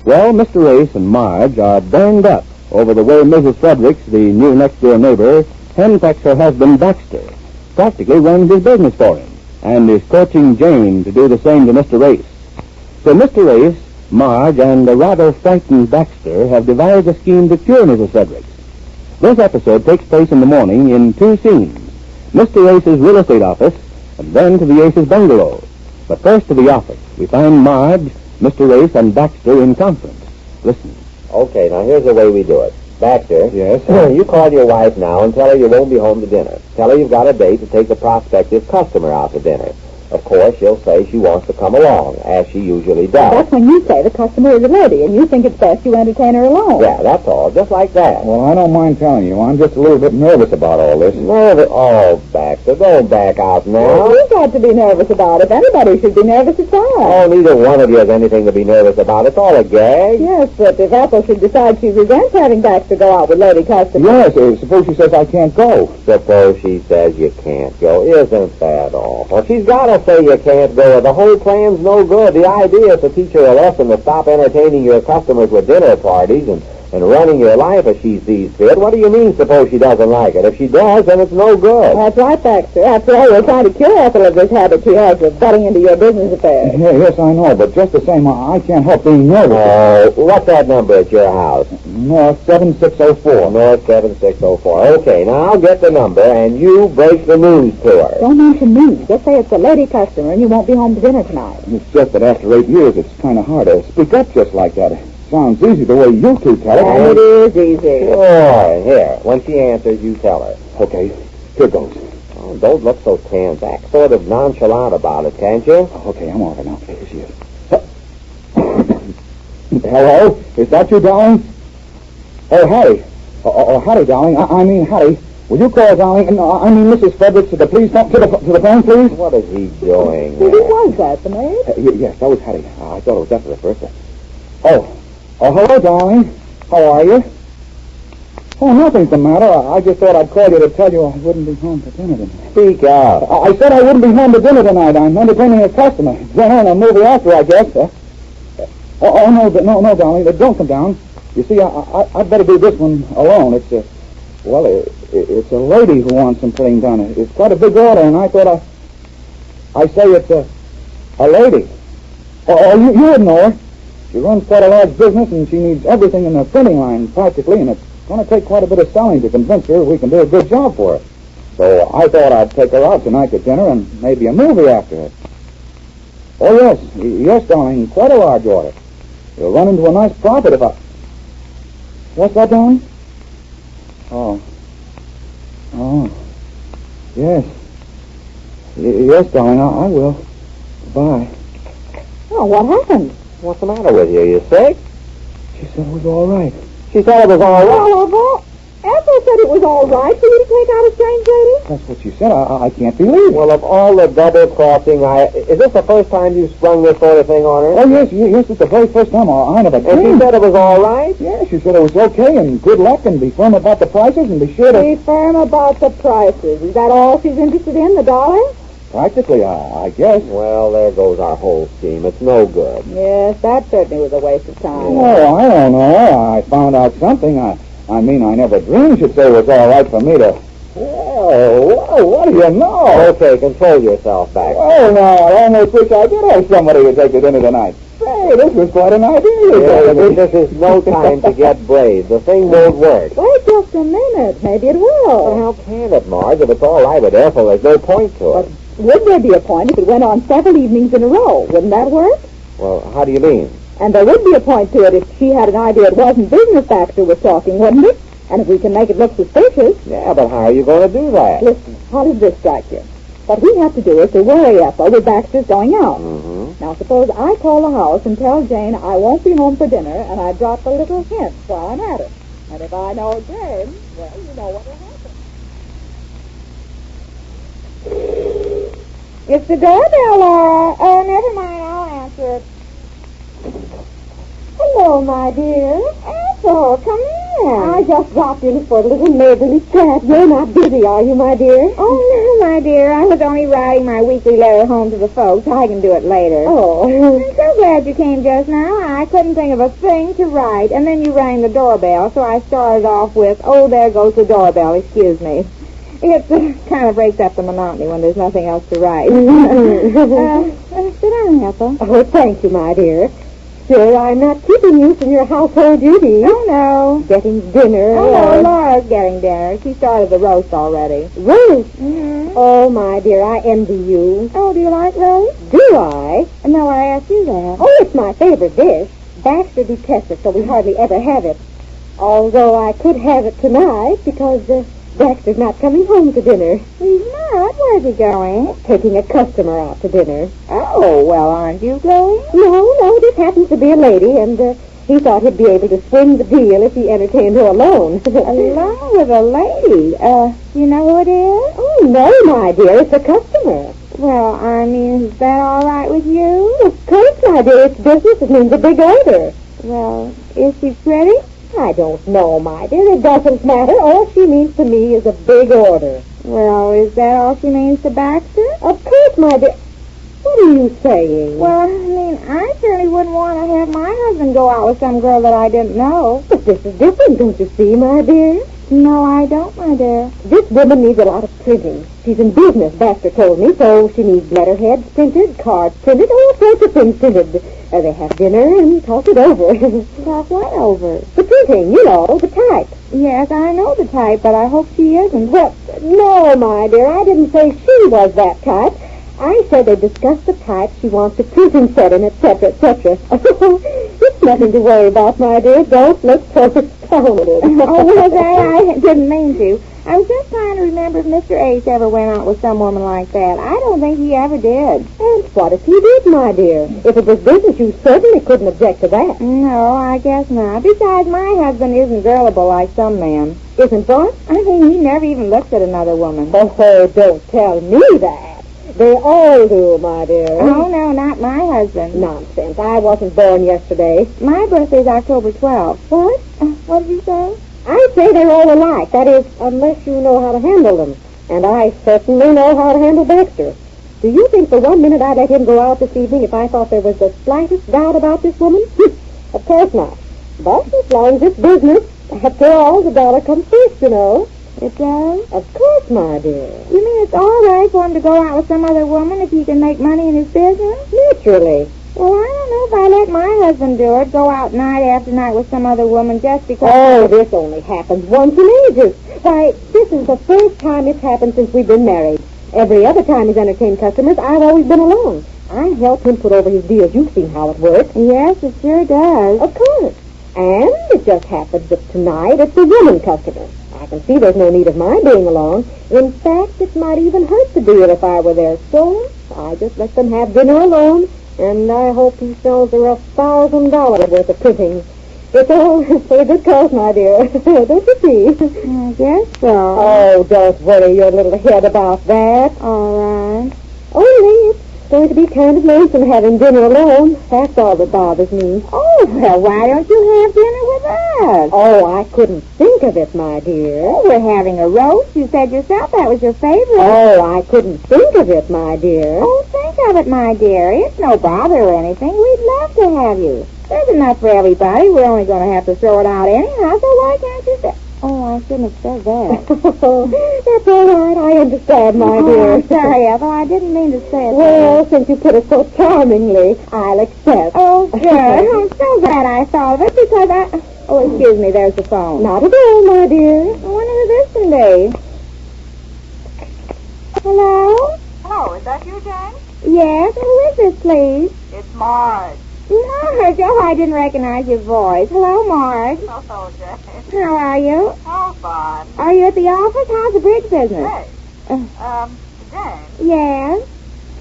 Well, Mr. Ace and Marge are burned up over the way Mrs. Fredric, the new next-door neighbor, henpecks her husband Baxter, practically runs his business for him, and is coaching Jane to do the same to Mr. Ace. So Mr. Ace, Marge, and a rather frightened Baxter have devised a scheme to cure Mrs. Fredric. This episode takes place in the morning in two scenes: Mr. Ace's real estate office, and then to the Ace's bungalow. But first to the office. We find Marge, Mr. Ace, and Baxter in conference. Listen. Okay, now here's the way we do it. Baxter. Yes? You call your wife now and tell her you won't be home to dinner. Tell her you've got a date to take the prospective customer out to dinner. Of course, she'll say she wants to come along, as she usually does. That's when you say the customer is a lady, and you think it's best you entertain her alone. Yeah, that's all, just like that. Well, I don't mind telling you, I'm just a little bit nervous about all this. Nervous? Oh, Baxter, don't back out now. Well, you've got to be nervous about it. Anybody should be nervous at times. Oh, neither one of you has anything to be nervous about. It's all a gag. Yes, but if Ethel should decide she resents having Baxter go out with lady customers... Yes, suppose she says I can't go. Suppose she says you can't go. Isn't that awful? She's got to say you can't go. The whole plan's no good. The idea is to teach her a lesson to stop entertaining your customers with dinner parties and running your life as she sees fit. What do you mean, suppose she doesn't like it? If she does, then it's no good. That's right, Baxter. After all, you're trying to cure Ethel of this habit she has of butting into your business affairs. Yeah, yes, I know, but just the same, I can't help being nervous. Oh, what's that number at your house? North 7604. North 7604. Okay, now I'll get the number, and you break the news to her. Don't mention me. Just say it's a lady customer and you won't be home to dinner tonight. It's just that after 8 years, it's kind of hard to speak up just like that. It sounds easy the way you two tell it. And it is easy. Sure, here. When she answers, you tell her. Okay, here goes. Oh, don't look so tense. Act sort of nonchalant about it, can't you? Okay, I'm all right now. Here she is. Hello? Is that you, darling? Oh, Hattie. Oh, Hattie, darling. I mean, Hattie. Will you call, darling? No, I mean, Mrs. Fredric, to the phone, please? What is he doing? Who was that, the maid? Yes, that was Hattie. I thought it was Ethel at first. Oh, hello, darling. How are you? Oh, nothing's the matter. I just thought I'd call you to tell you I wouldn't be home for dinner tonight. Speak out. I said I wouldn't be home to dinner tonight. I'm entertaining a customer. Dinner and a movie after, I guess. No, darling. Don't come down. You see, I'd better do this one alone. It's a lady who wants some putting done. It's quite a big order, and I thought I say it's a lady. You would know her. She runs quite a large business, and she needs everything in the printing line, practically, and it's going to take quite a bit of selling to convince her we can do a good job for her. So I thought I'd take her out tonight to dinner and maybe a movie after it. Oh, yes, darling, quite a large order. You'll run into a nice profit if I... What's that, darling? Oh, yes. Yes, darling, I will. Bye. Oh, what happened? What's the matter with you? You sick? She said it was all right. She said it was all right. Well, Ethel said it was all right for you to take out a strange lady. That's what she said. I can't believe it. Well, of all the double-crossing, is this the first time you've sprung this sort of thing on her? Oh, yes, it's the very first time I never And she said it was all right? Yeah, she said it was okay, and good luck, and be firm about the prices, and be sure to... Be firm about the prices. Is that all she's interested in, the dollar? Practically, I guess. Well, there goes our whole scheme. It's no good. Yes, that certainly was a waste of time. Oh, I don't know. I found out something. I mean, I never dreamed she'd say it was all right for me to... Whoa, what do you know? Okay, control yourself back. Oh, no, I almost wish I did have somebody to take to dinner tonight. Say, this was quite an idea. Yeah, this is no time to get brave. The thing won't work. Wait just a minute. Maybe it will. Well, how can it, Marge? If it's all right with Ethel, there's no point to it. But would there be a point if it went on several evenings in a row? Wouldn't that work? Well, how do you mean? And there would be a point to it if she had an idea it wasn't business Baxter was talking, wouldn't it? And if we can make it look suspicious... Yeah, but how are you going to do that? Listen, how does this strike you? What we have to do is to worry Ethel with Baxter's going out. Mm-hmm. Now, suppose I call the house and tell Jane I won't be home for dinner, and I drop a little hint while I'm at it. And if I know Jane, well, you know what will happen. It's the doorbell, Laura. Oh, never mind, I'll answer it. Hello, my dear. Ethel, come Jane? I just dropped in for a little neighborly chat. You're not busy, are you, my dear? Oh, no, my dear. I was only writing my weekly letter home to the folks. I can do it later. Oh. I'm so glad you came just now. I couldn't think of a thing to write. And then you rang the doorbell, so I started off with, oh, there goes the doorbell. Excuse me. It kind of breaks up the monotony when there's nothing else to write. Sit down, Ethel. Oh, thank you, my dear. Sure, I'm not keeping you from your household duties. Oh, no. Getting dinner. Oh, no, Laura's getting dinner. She started the roast already. Roast? Mm-hmm. Oh, my dear, I envy you. Oh, do you like roast? Do I? No, I asked you that. Oh, it's my favorite dish. Baxter detests it, so we hardly ever have it. Although I could have it tonight because Baxter's not coming home to dinner. He's not? Where's he going? Taking a customer out to dinner. Oh, well, aren't you going? No, this happens to be a lady, and he thought he'd be able to swing the deal if he entertained her alone. Alone with a lady? You know who it is? Oh, no, my dear, it's a customer. Well, I mean, is that all right with you? Of course, my dear, it's business. It means a big order. Well, is she pretty? I don't know, my dear. It doesn't matter. All she means to me is a big order. Well, is that all she means to Baxter? Of course, my dear. What are you saying? Well, I mean, I certainly wouldn't want to have my husband go out with some girl that I didn't know. But this is different, don't you see, my dear? No, I don't, my dear. This woman needs a lot of printing. She's in business, Baxter told me, so she needs letterheads printed, cards printed, all sorts of things printed. They have dinner and talk it over. Talk what over? The printing, you know, the type. Yes, I know the type, but I hope she isn't. Well, no, my dear, I didn't say she was that type. I said they discussed the type she wants the printing set in, etc., etc. It's nothing to worry about, my dear. Don't look so astounded. Oh, well, I didn't mean to. I was just trying to remember if Mr. Ace ever went out with some woman like that. I don't think he ever did. And what if he did, my dear? If it was business, you certainly couldn't object to that. No, I guess not. Besides, my husband isn't girlable like some men. Isn't what? I mean, he never even looks at another woman. Oh, don't tell me that. They all do, my dear. Oh, no, not my husband. Nonsense. I wasn't born yesterday. My birthday's October 12th. What? What did you say? I'd say they're all alike. That is, unless you know how to handle them. And I certainly know how to handle Baxter. Do you think for 1 minute I'd let him go out this evening if I thought there was the slightest doubt about this woman? Of course not. But as long as it's business, after all, the dollar comes first, you know. It does? Of course, my dear. You mean it's all right for him to go out with some other woman if he can make money in his business? Naturally. Well, I don't know if I let my husband do it, go out night after night with some other woman just because... Oh, this only happens once in ages. Why, this is the first time it's happened since we've been married. Every other time he's entertained customers, I've always been along. I help him put over his deals. You've seen how it works. Yes, it sure does. Of course. And it just happens that tonight it's a woman customer. I can see there's no need of my being along. In fact, it might even hurt the deal if I were there. So I just let them have dinner alone, and I hope he sells her $1,000 worth of printing. It's all for a good cause, my dear. Don't you see? I guess so. Oh, don't worry your little head about that. All right. Only it's going to be kind of lonesome having dinner alone. That's all that bothers me. Oh, well, why don't you have dinner with us? Oh, I couldn't think of it, my dear. Oh, we're having a roast. You said yourself that was your favorite. Oh, I couldn't think of it, my dear. Oh, think of it, my dear. It's no bother or anything. We'd love to have you. There's enough for everybody. We're only going to have to throw it out anyhow, so why can't you say... Oh, I shouldn't have said that. That's all right. I understand, my dear. I'm sorry, Ethel. I didn't mean to say it. Well, since you put it so charmingly, I'll accept. Oh, good. I'm so glad I thought of it because I... Oh, excuse me. There's the phone. Not at all, my dear. I wonder who this can be. Hello? Hello, is that you, Jane? Yes, who is this, please? It's Marge. Marge. Oh, I didn't recognize your voice. Hello, Marge. Hello, Jane. How are you? Oh, fine. Are you at the office? How's the bridge business? Hey, Jane, Yes.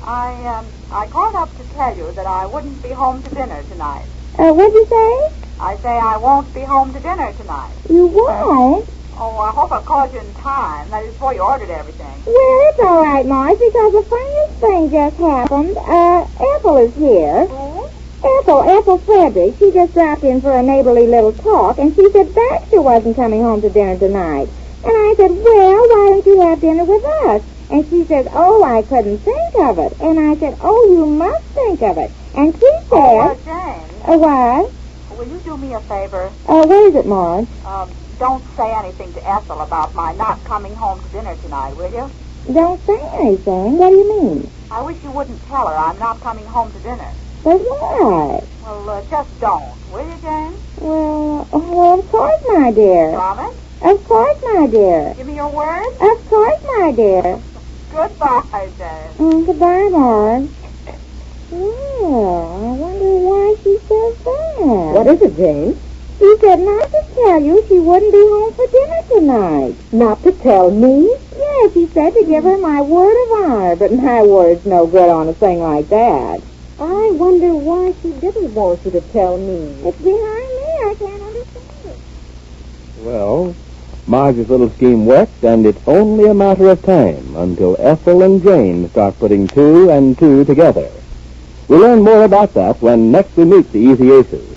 I called up to tell you that I wouldn't be home to dinner tonight. What'd you say? I say I won't be home to dinner tonight. You won't? Oh, I hope I called you in time. That is before you ordered everything. Well, it's all right, Marge, because the funniest thing just happened. Ethel is here. Who? Ethel Fredric, she just dropped in for a neighborly little talk, and she said Baxter wasn't coming home to dinner tonight. And I said, well, why don't you have dinner with us? And she said, oh, I couldn't think of it. And I said, oh, you must think of it. And she said... Jane. What? Will you do me a favor? Where is it, Marge? Don't say anything to Ethel about my not coming home to dinner tonight, will you? Don't say anything. What do you mean? I wish you wouldn't tell her I'm not coming home to dinner. But why? Well, just don't, will you, Jane? Well, of course, my dear. Promise? Of course, my dear. Give me your word? Of course, my dear. Goodbye, Jane. Goodbye, Marge. Well, I wonder why she says that. What is it, Jane? She said not to tell you she wouldn't be home for dinner tonight. Not to tell me? Yes, she said to give her my word of honor, but my word's no good on a thing like that. I wonder why she didn't want you to tell me. It's behind me. I can't understand it. Well, Marge's little scheme worked, and it's only a matter of time until Ethel and Jane start putting 2 and 2 together. We'll learn more about that when next we meet the Easy Aces.